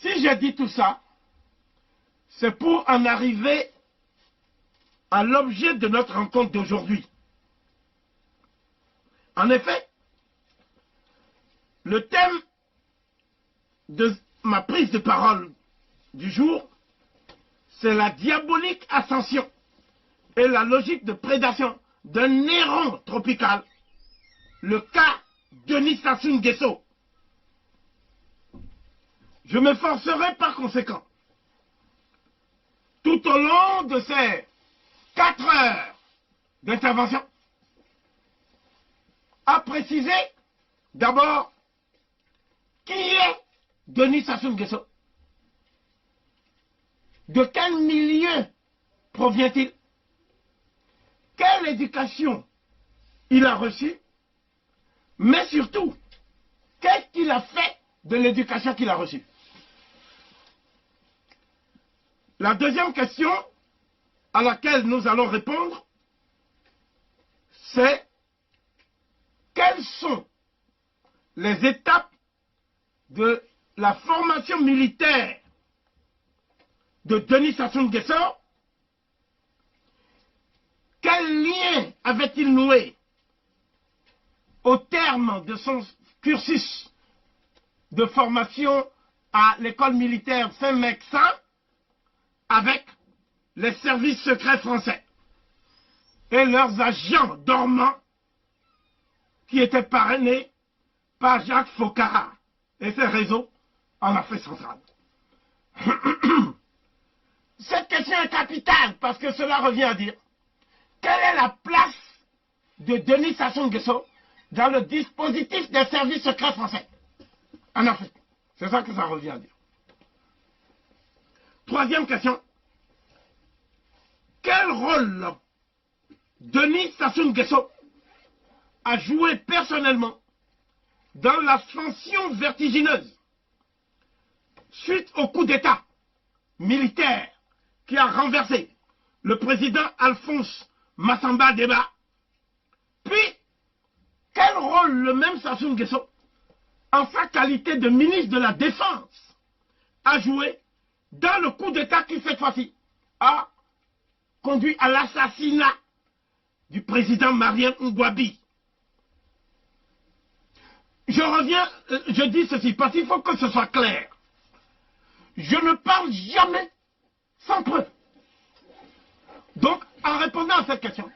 Si j'ai dit tout ça, c'est pour en arriver à l'objet de notre rencontre d'aujourd'hui. En effet, le thème de ma prise de parole du jour, c'est la diabolique ascension et la logique de prédation d'un néron tropical, le cas Denis Sassou Nguesso. Je m'efforcerai par conséquent, tout au long de ces 4 heures d'intervention, à préciser d'abord qui est Denis Sassou Nguesso. De quel milieu provient-il? Quelle éducation il a reçue? Mais surtout, qu'est-ce qu'il a fait de l'éducation qu'il a reçue? La deuxième question à laquelle nous allons répondre, c'est quelles sont les étapes de la formation militaire de Denis Sassou Nguesso? Quel lien avait-il noué au terme de son cursus de formation à l'école militaire Saint-Mexan avec les services secrets français et leurs agents dormants qui étaient parrainés par Jacques Foccart et ses réseaux en Afrique centrale? Cette question est capitale parce que cela revient à dire quelle est la place de Denis Sassou Nguesso dans le dispositif des services secrets français en Afrique. C'est ça que ça revient à dire. Troisième question. Quel rôle Denis Sassou Nguesso a joué personnellement dans l'ascension vertigineuse suite au coup d'État militaire qui a renversé le président Alphonse Massamba Deba? Puis, quel rôle le même Sassou Nguesso, en sa qualité de ministre de la Défense, a joué dans le coup d'État qui, cette fois-ci, a conduit à l'assassinat du président Marien Ngouabi? Je reviens, je dis ceci, parce qu'il faut que ce soit clair. Je ne parle jamais sans preuve. Donc, en répondant à cette question,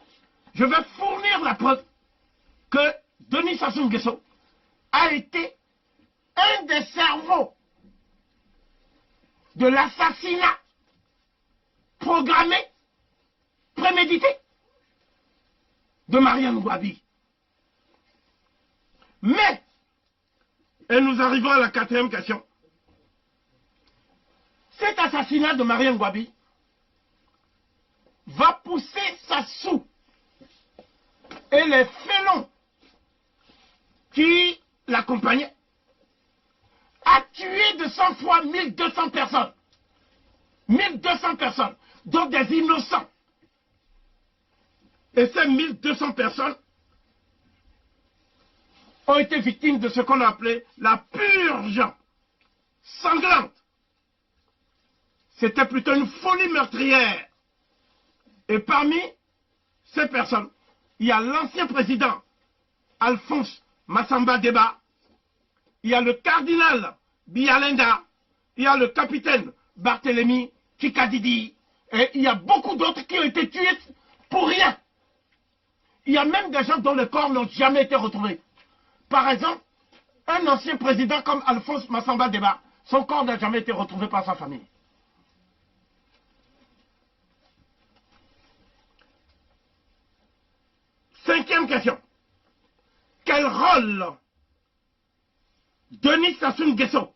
je vais fournir la preuve que Denis Sassou Nguesso a été un des cerveaux de l'assassinat programmé, prémédité de Marien Ngouabi. Mais, et nous arrivons à la quatrième question, cet assassinat de Marien Ngouabi va pousser Sassou et les félons qui l'accompagnaient à tuer de sang-froid 1200 personnes. 1200 personnes, dont des innocents. Et ces 1200 personnes ont été victimes de ce qu'on a appelé la purge sanglante. C'était plutôt une folie meurtrière. Et parmi ces personnes, il y a l'ancien président Alphonse Massamba Deba, il y a le cardinal Bialenda, il y a le capitaine Barthélemy Kikadidi, et il y a beaucoup d'autres qui ont été tués pour rien. Il y a même des gens dont les corps n'ont jamais été retrouvés. Par exemple, un ancien président comme Alphonse Massamba Deba, son corps n'a jamais été retrouvé par sa famille. Cinquième question. Quel rôle Denis Sassou Nguesso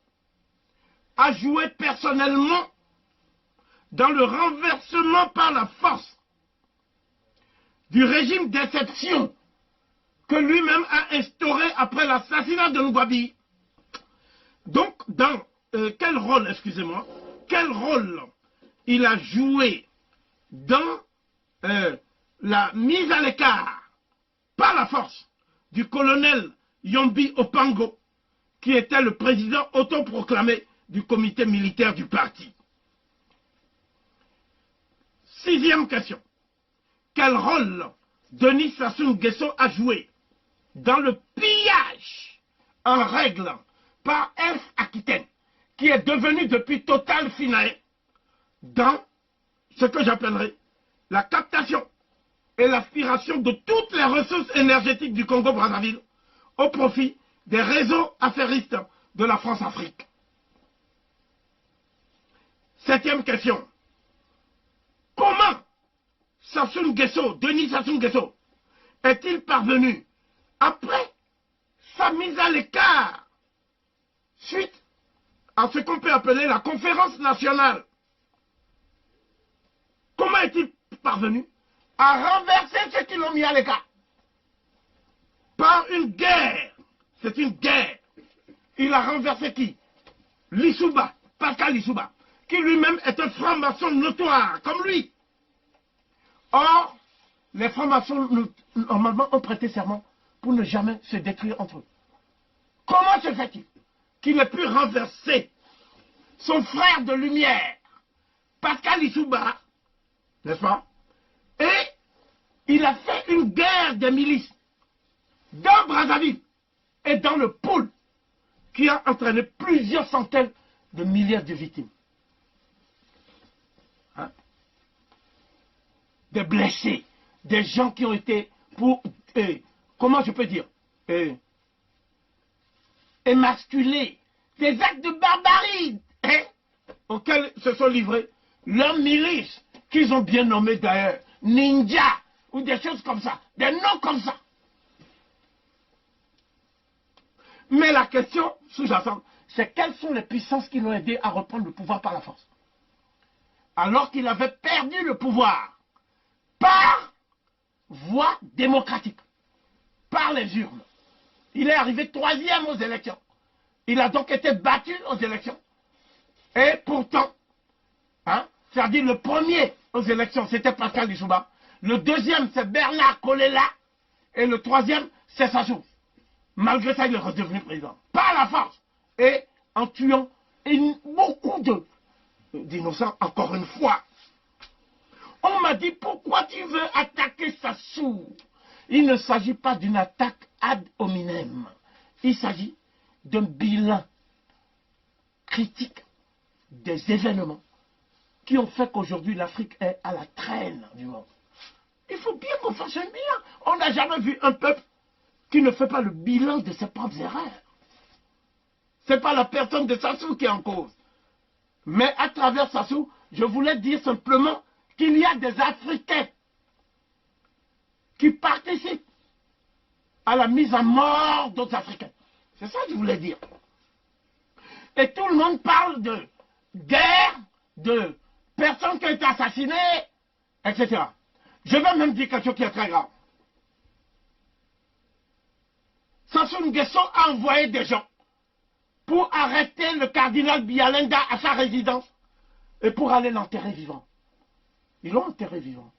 a joué personnellement dans le renversement par la force du régime d'exception que lui-même a instauré après l'assassinat de Ngouabi? Donc, dans quel rôle il a joué dans la mise à l'écart par la force du colonel Yombi Opango, qui était le président autoproclamé du comité militaire du parti. 6e question. Quel rôle Denis Sassou Nguesso a joué dans le pillage en règle par Elf Aquitaine, qui est devenu depuis Total Finae, dans ce que j'appellerais la captation et l'aspiration de toutes les ressources énergétiques du Congo-Brazzaville au profit des réseaux affairistes de la France-Afrique. 7e question. Comment Sassou Nguesso, Denis Sassou Nguesso, est-il parvenu, après sa mise à l'écart, suite à ce qu'on peut appeler la conférence nationale, comment est-il parvenu à renverser ceux qui l'ont mis à l'écart par une guerre? C'est une guerre. Il a renversé qui? Lissouba, Pascal Lissouba, qui lui-même est un franc-maçon notoire, comme lui. Or, les francs-maçons, normalement, ont prêté serment pour ne jamais se détruire entre eux. Comment se fait-il qu'il ait pu renverser son frère de lumière, Pascal Lissouba, n'est-ce pas? Et il a fait une guerre des milices dans Brazzaville et dans le pôle qui a entraîné plusieurs centaines de milliers de victimes. Hein? Des blessés, des gens qui ont été, comment je peux dire, émasculés, des actes de barbarie auxquels se sont livrés leurs milices, qu'ils ont bien nommés d'ailleurs, ninja, ou des choses comme ça, des noms comme ça. Mais la question sous-jacente, c'est quelles sont les puissances qui l'ont aidé à reprendre le pouvoir par la force? Alors qu'il avait perdu le pouvoir par voie démocratique, par les urnes. Il est arrivé 3e aux élections. Il a donc été battu aux élections. Et pourtant, hein, c'est-à-dire le premier aux élections, c'était Pascal Lissouba. Le deuxième, c'est Bernard Kolela. Et le troisième, c'est Sassou. Malgré ça, il est redevenu président. Par la force. Et en tuant beaucoup d'innocents, encore une fois. On m'a dit, pourquoi tu veux attaquer Sassou? Il ne s'agit pas d'une attaque ad hominem. Il s'agit d'un bilan critique des événements qui ont fait qu'aujourd'hui l'Afrique est à la traîne du monde. Il faut bien qu'on fasse un bilan. On n'a jamais vu un peuple qui ne fait pas le bilan de ses propres erreurs. Ce n'est pas la personne de Sassou qui est en cause. Mais à travers Sassou, je voulais dire simplement qu'il y a des Africains qui participent à la mise à mort d'autres Africains. C'est ça que je voulais dire. Et tout le monde parle de guerre, de personnes qui ont été assassinées, etc. Je vais même dire quelque chose qui est très grave. Sassou Nguesso a envoyé des gens pour arrêter le cardinal Bialenda à sa résidence et pour aller l'enterrer vivant. Ils l'ont enterré vivant.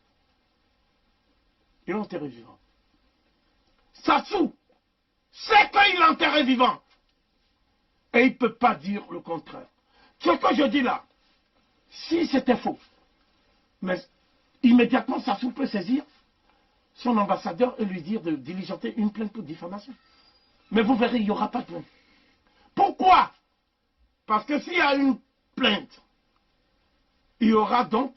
Ils l'ont enterré vivant. Sassou sait qu'il l'a enterré vivant. Et il ne peut pas dire le contraire. Ce que je dis là, si c'était faux, mais immédiatement Sassou peut saisir son ambassadeur et lui dire de diligenter une plainte pour diffamation. Mais vous verrez, il n'y aura pas de plainte. Pourquoi? Parce que s'il y a une plainte, il y aura donc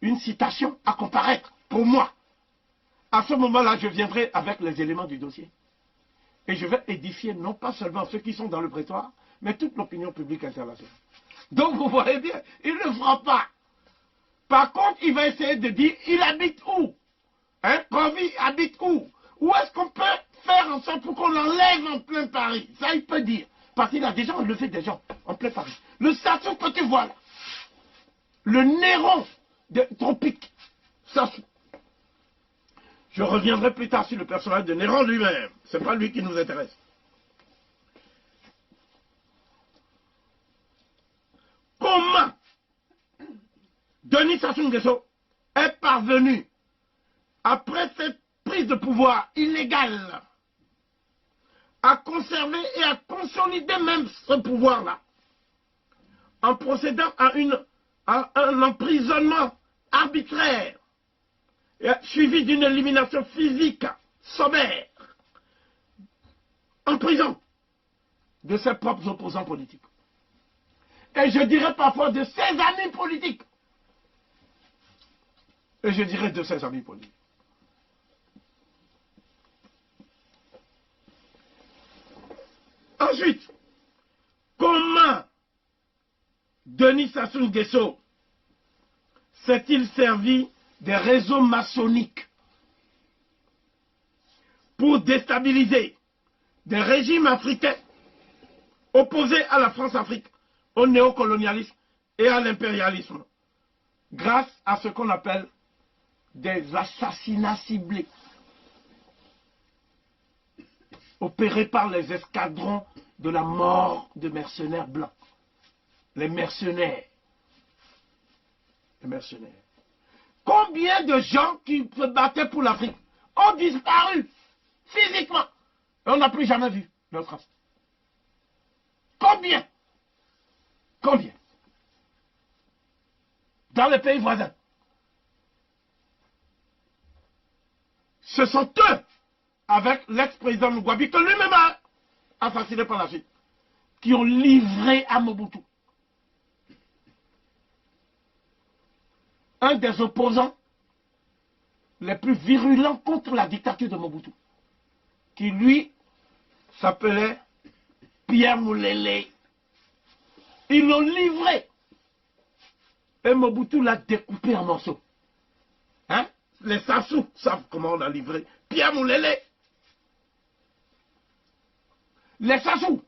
une citation à comparaître pour moi. À ce moment-là, je viendrai avec les éléments du dossier. Et je vais édifier non pas seulement ceux qui sont dans le prétoire, mais toute l'opinion publique internationale. Donc vous voyez bien, il ne le fera pas. Par contre, il va essayer de dire, il habite où? Hein? Provis habite où? Où est-ce qu'on peut faire en sorte pour qu'on l'enlève en plein Paris? Ça, il peut dire. Parce qu'il a déjà enlevé des gens en plein Paris. Le Sassou que tu vois là, le Néron de Tropique, Sassou. Je reviendrai plus tard sur le personnage de Néron lui-même. Ce n'est pas lui qui nous intéresse. Comment Denis Sassou Nguesso est parvenu, après cette prise de pouvoir illégale, à conserver et à consolider même ce pouvoir-là, en procédant à un emprisonnement arbitraire, suivi d'une élimination physique sommaire, en prison, de ses propres opposants politiques. Et je dirais parfois de ses amis politiques. Et je dirais de ses amis politiques. Ensuite, comment Denis Sassou Nguesso s'est-il servi des réseaux maçonniques pour déstabiliser des régimes africains opposés à la France-Afrique, au néocolonialisme et à l'impérialisme, grâce à ce qu'on appelle des assassinats ciblés, opérés par les escadrons de la mort de mercenaires blancs. Les mercenaires. Les mercenaires. Combien de gens qui se battaient pour l'Afrique ont disparu physiquement et on n'a plus jamais vu leur trace? Combien? Combien? Dans les pays voisins. Ce sont eux, avec l'ex-président Mugabe, que lui-même a assassiné par la suite, qui ont livré à Mobutu un des opposants les plus virulents contre la dictature de Mobutu, qui lui s'appelait Pierre Moulele. Ils l'ont livré. Et Mobutu l'a découpé en morceaux. Hein? Les Sassou savent comment on l'a livré. Pierre Moulele. Les Sassou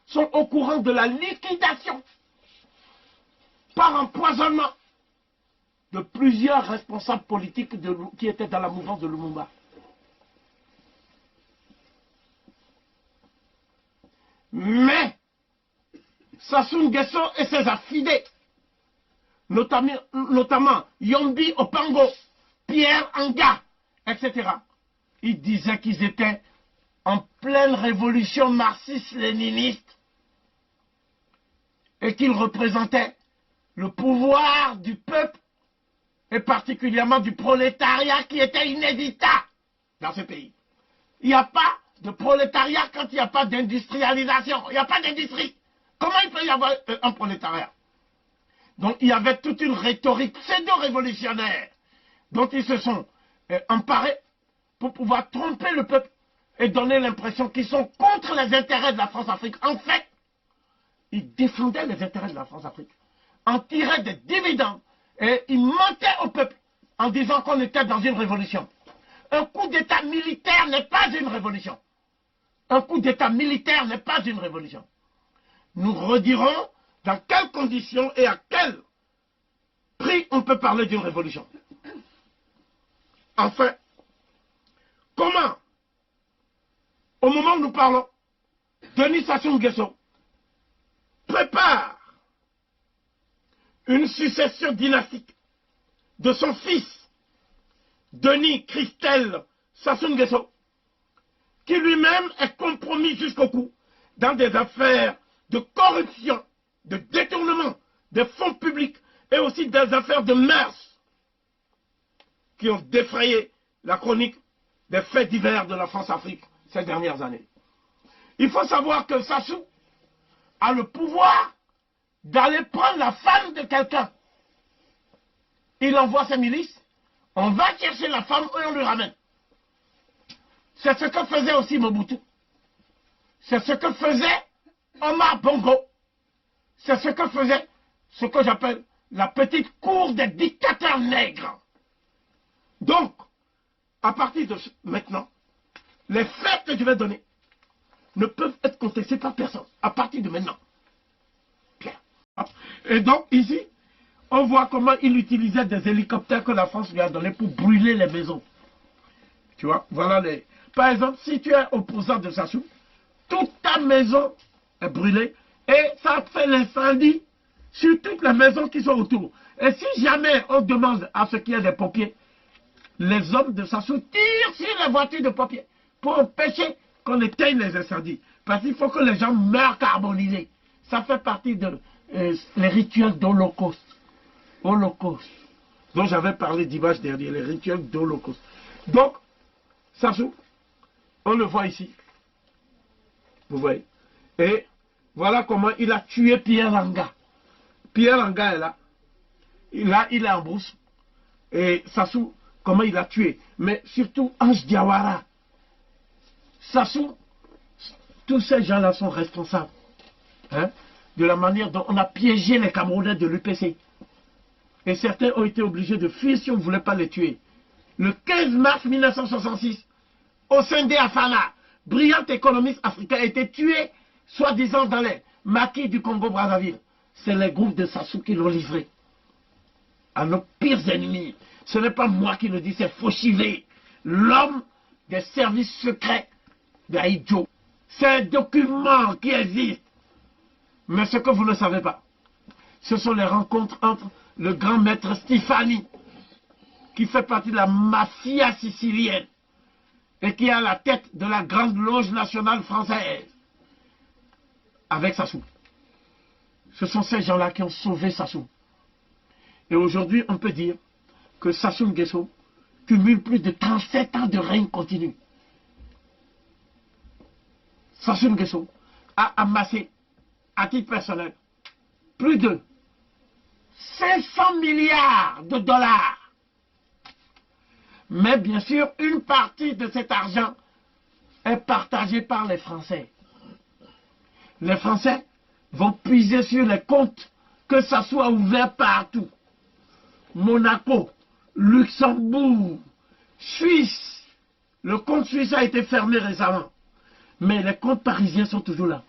sont au courant de la liquidation par empoisonnement de plusieurs responsables politiques qui étaient dans la mouvance de Lumumba. Mais Sassou Nguesso et ses affidés, notamment Yombi Opango, Pierre Anga, etc., ils disaient qu'ils étaient en pleine révolution marxiste-léniniste et qu'ils représentaient le pouvoir du peuple et particulièrement du prolétariat qui était inéditable dans ce pays. Il n'y a pas de prolétariat quand il n'y a pas d'industrialisation. Il n'y a pas d'industrie. Comment il peut y avoir un prolétariat? Donc il y avait toute une rhétorique pseudo-révolutionnaire dont ils se sont emparés pour pouvoir tromper le peuple et donner l'impression qu'ils sont contre les intérêts de la France-Afrique. En fait, ils défendaient les intérêts de la France-Afrique, en tiraient des dividendes et ils mentaient au peuple en disant qu'on était dans une révolution. Un coup d'État militaire n'est pas une révolution. Un coup d'État militaire n'est pas une révolution. Nous redirons dans quelles conditions et à quel prix on peut parler d'une révolution. Enfin, comment, au moment où nous parlons, Denis Sassou Nguesso prépare une succession dynastique de son fils, Denis Christel Sassou Nguesso, qui lui-même est compromis jusqu'au cou dans des affaires de corruption, de détournement des fonds publics et aussi des affaires de mœurs qui ont défrayé la chronique des faits divers de la France-Afrique ces dernières années. Il faut savoir que Sassou a le pouvoir d'aller prendre la femme de quelqu'un. Il envoie ses milices, on va chercher la femme et on lui ramène. C'est ce que faisait aussi Mobutu. C'est ce que faisait Omar Bongo. C'est ce que faisait ce que j'appelle la petite cour des dictateurs nègres. Donc, à partir de maintenant, les faits que je vais donner ne peuvent être contestés par personne. À partir de maintenant. Bien. Et donc, ici, on voit comment il utilisait des hélicoptères que la France lui a donnés pour brûler les maisons. Tu vois, voilà les... Par exemple, si tu es opposant de Sassou, toute ta maison est brûlée et ça fait l'incendie sur toutes les maisons qui sont autour. Et si jamais on demande à ce qu'il y ait des pompiers, les hommes de Sassou tirent sur les voitures de pompiers pour empêcher qu'on éteigne les incendies. Parce qu'il faut que les gens meurent carbonisés. Ça fait partie de les rituels d'Holocauste. Holocauste. Dont j'avais parlé dimanche dernier, les rituels d'Holocauste. Donc, Sassou, on le voit ici. Vous voyez. Et voilà comment il a tué Pierre Langa. Pierre Langa est là. Il est en brousse. Et Sassou, comment il a tué. Mais surtout Ange Diawara. Sassou, tous ces gens-là sont responsables. Hein, de la manière dont on a piégé les Camerounais de l'UPC. Et certains ont été obligés de fuir si on ne voulait pas les tuer. Le 15 mars 1966, au sein d'Afana, brillant économiste africain a été tué, soi-disant dans les maquis du Congo-Brazzaville. C'est les groupes de Sassou qui l'ont livré à nos pires ennemis. Ce n'est pas moi qui le dis, c'est Fauchivé, l'homme des services secrets d'Aïdjo. C'est un document qui existe. Mais ce que vous ne savez pas, ce sont les rencontres entre le grand maître Stéphanie, qui fait partie de la mafia sicilienne, et qui est à la tête de la Grande Loge nationale française, avec Sassou. Ce sont ces gens-là qui ont sauvé Sassou. Et aujourd'hui, on peut dire que Sassou Nguesso cumule plus de 37 ans de règne continu. Sassou Nguesso a amassé, à titre personnel, plus de 500 milliards de dollars. Mais bien sûr, une partie de cet argent est partagée par les Français. Les Français vont puiser sur les comptes que Sassou a ouverts partout. Monaco, Luxembourg, Suisse. Le compte suisse a été fermé récemment. Mais les comptes parisiens sont toujours là.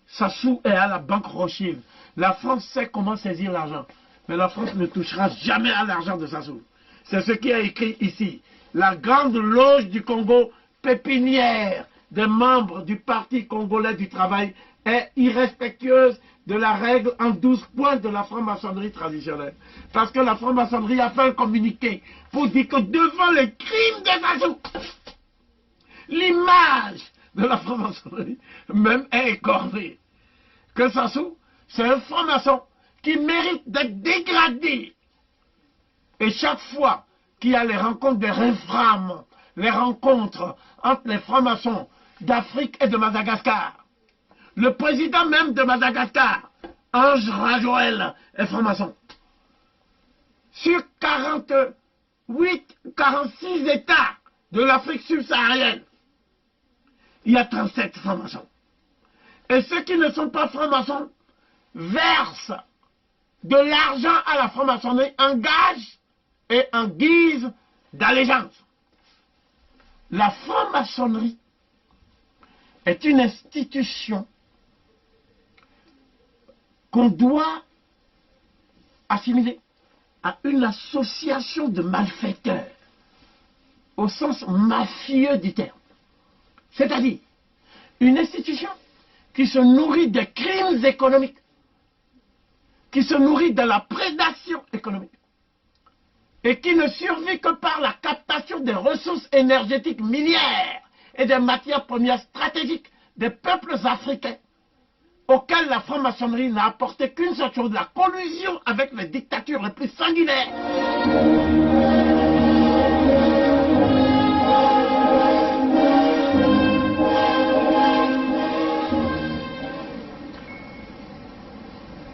Sassou est à la banque Rothschild. La France sait comment saisir l'argent. Mais la France ne touchera jamais à l'argent de Sassou. C'est ce qui est écrit ici. La Grande Loge du Congo, pépinière des membres du Parti congolais du travail, est irrespectueuse de la règle en 12 points de la franc-maçonnerie traditionnelle. Parce que la franc-maçonnerie a fait un communiqué pour dire que devant les crimes de Sassou, l'image de la franc-maçonnerie même est écornée. Que Sassou, c'est un franc-maçon qui mérite d'être dégradé. Et chaque fois qu'il y a les rencontres des Refram, les rencontres entre les francs-maçons d'Afrique et de Madagascar, le président même de Madagascar, Ange Rajoel, est franc-maçon. Sur 46 États de l'Afrique subsaharienne, il y a 37 francs-maçons. Et ceux qui ne sont pas francs-maçons versent de l'argent à la franc-maçonnerie en gage et en guise d'allégeance. La franc-maçonnerie est une institution qu'on doit assimiler à une association de malfaiteurs, au sens mafieux du terme. C'est-à-dire une institution qui se nourrit des crimes économiques, qui se nourrit de la prédation économique, et qui ne survit que par la captation des ressources énergétiques minières et des matières premières stratégiques des peuples africains, auxquels la franc-maçonnerie n'a apporté qu'une seule chose, la collusion avec les dictatures les plus sanguinaires.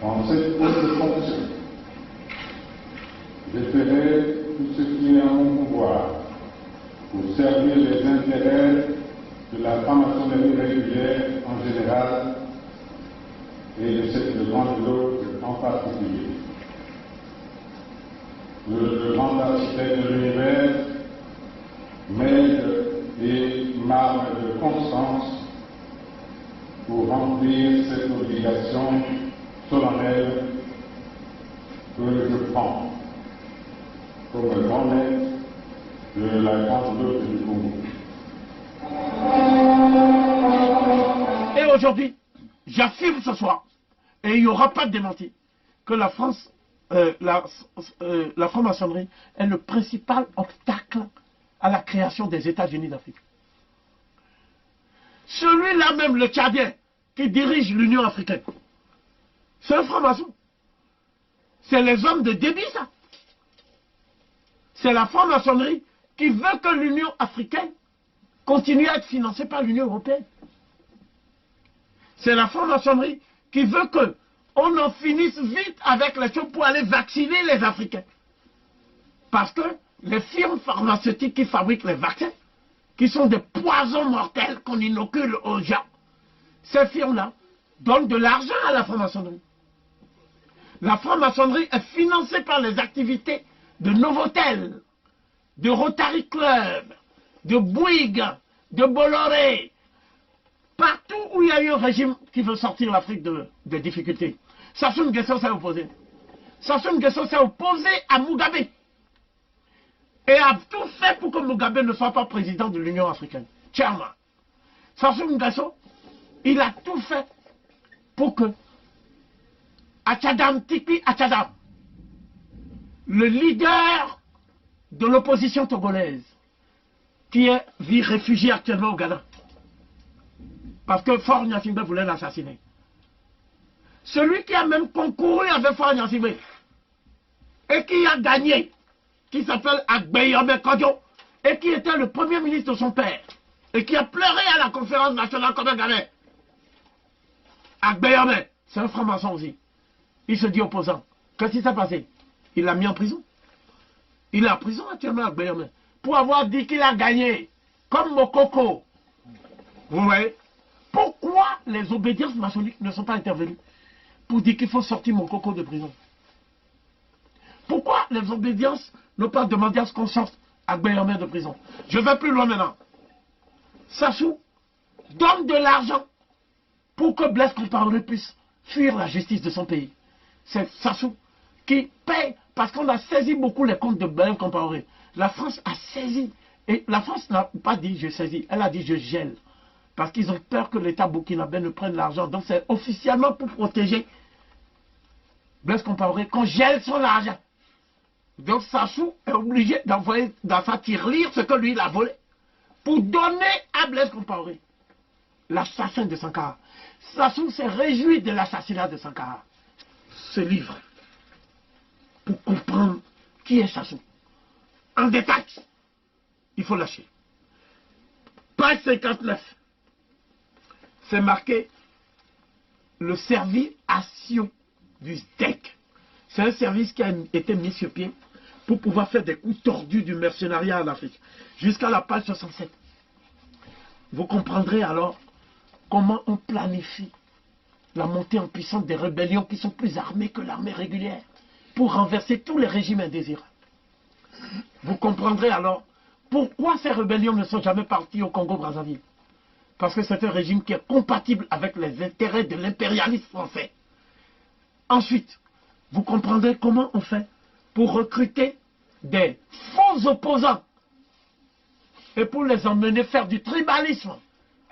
En cette haute fonction, je ferai tout ce qui est en mon pouvoir pour servir les intérêts de la franc-maçonnerie régulière en général et de cette grande loge en particulier. Le grand architecte de l'univers m'aide et m'arme de constance pour remplir cette obligation solennelle que je prends comme grand maître de la grande loge du Congo. Et aujourd'hui, j'affirme ce soir, et il n'y aura pas de démenti, que la France, la franc-maçonnerie est le principal obstacle à la création des États-Unis d'Afrique. Celui-là même, le Tchadien, qui dirige l'Union africaine, C'est un franc-maçon. C'est les hommes de débit, ça. C'est la franc-maçonnerie qui veut que l'Union africaine continue à être financée par l'Union européenne. C'est la franc-maçonnerie qui veut qu'on en finisse vite avec les choses pour aller vacciner les Africains. Parce que les firmes pharmaceutiques qui fabriquent les vaccins, qui sont des poisons mortels qu'on inocule aux gens, ces firmes-là donnent de l'argent à la franc-maçonnerie. La franc-maçonnerie est financée par les activités de Novotel, de Rotary Club, de Bouygues, de Bolloré. Partout où il y a eu un régime qui veut sortir l'Afrique de difficultés. Sassou Nguesso s'est opposé. Sassou Nguesso s'est opposé à Mugabe. Et a tout fait pour que Mugabe ne soit pas président de l'Union africaine. Chairman. Sassou Nguesso, il a tout fait pour que Achadam Tipi Achadam, le leader de l'opposition togolaise, qui vit réfugié actuellement au Ghana, parce que Faure Gnassingbé voulait l'assassiner. Celui qui a même concouru avec Faure Gnassingbé et qui a gagné, qui s'appelle Agbeyome Kodjo, et qui était le premier ministre de son père, et qui a pleuré à la conférence nationale comme un gamin. Agbeyome, c'est un franc-maçon aussi. Il se dit opposant. Qu'est-ce qui s'est passé? Il l'a mis en prison. Il est en prison actuellement, Agbeyome, pour avoir dit qu'il a gagné, comme Mokoko. Vous voyez? Pourquoi les obédiences maçonniques ne sont pas intervenues pour dire qu'il faut sortir Mokoko de prison? Pourquoi les obédiences n'ont pas demandé à ce qu'on sorte Agbeyome de prison? Je vais plus loin maintenant. Sassou donne de l'argent pour que Blaise Compaoré puisse fuir la justice de son pays. C'est Sassou qui paye, parce qu'on a saisi beaucoup les comptes de Blaise Compaoré. La France a saisi, et la France n'a pas dit je saisis, elle a dit je gèle. Parce qu'ils ont peur que l'État burkinabé ne prenne l'argent. Donc c'est officiellement pour protéger Blaise Compaoré qu'on gèle son argent. Donc Sassou est obligé d'envoyer dans sa tirelire ce que lui il a volé pour donner à Blaise Compaoré, l'assassin de Sankara. Sassou s'est réjoui de l'assassinat de Sankara. Ce livre, pour comprendre qui est Sassou, en détail, il faut lâcher. Page 59, c'est marqué le service action du SDEC. C'est un service qui a été mis sur pied pour pouvoir faire des coups tordus du mercenariat en Afrique. Jusqu'à la page 67. Vous comprendrez alors comment on planifie la montée en puissance des rébellions qui sont plus armées que l'armée régulière pour renverser tous les régimes indésirables. Vous comprendrez alors pourquoi ces rébellions ne sont jamais parties au Congo-Brazzaville. Parce que c'est un régime qui est compatible avec les intérêts de l'impérialisme français. Ensuite, vous comprendrez comment on fait pour recruter des faux opposants et pour les emmener faire du tribalisme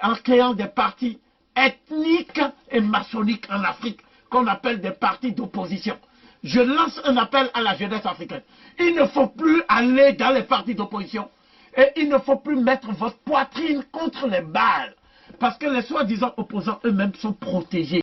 en créant des partis ethniques et maçonniques en Afrique qu'on appelle des partis d'opposition. Je lance un appel à la jeunesse africaine. Il ne faut plus aller dans les partis d'opposition et il ne faut plus mettre votre poitrine contre les balles parce que les soi-disant opposants eux-mêmes sont protégés.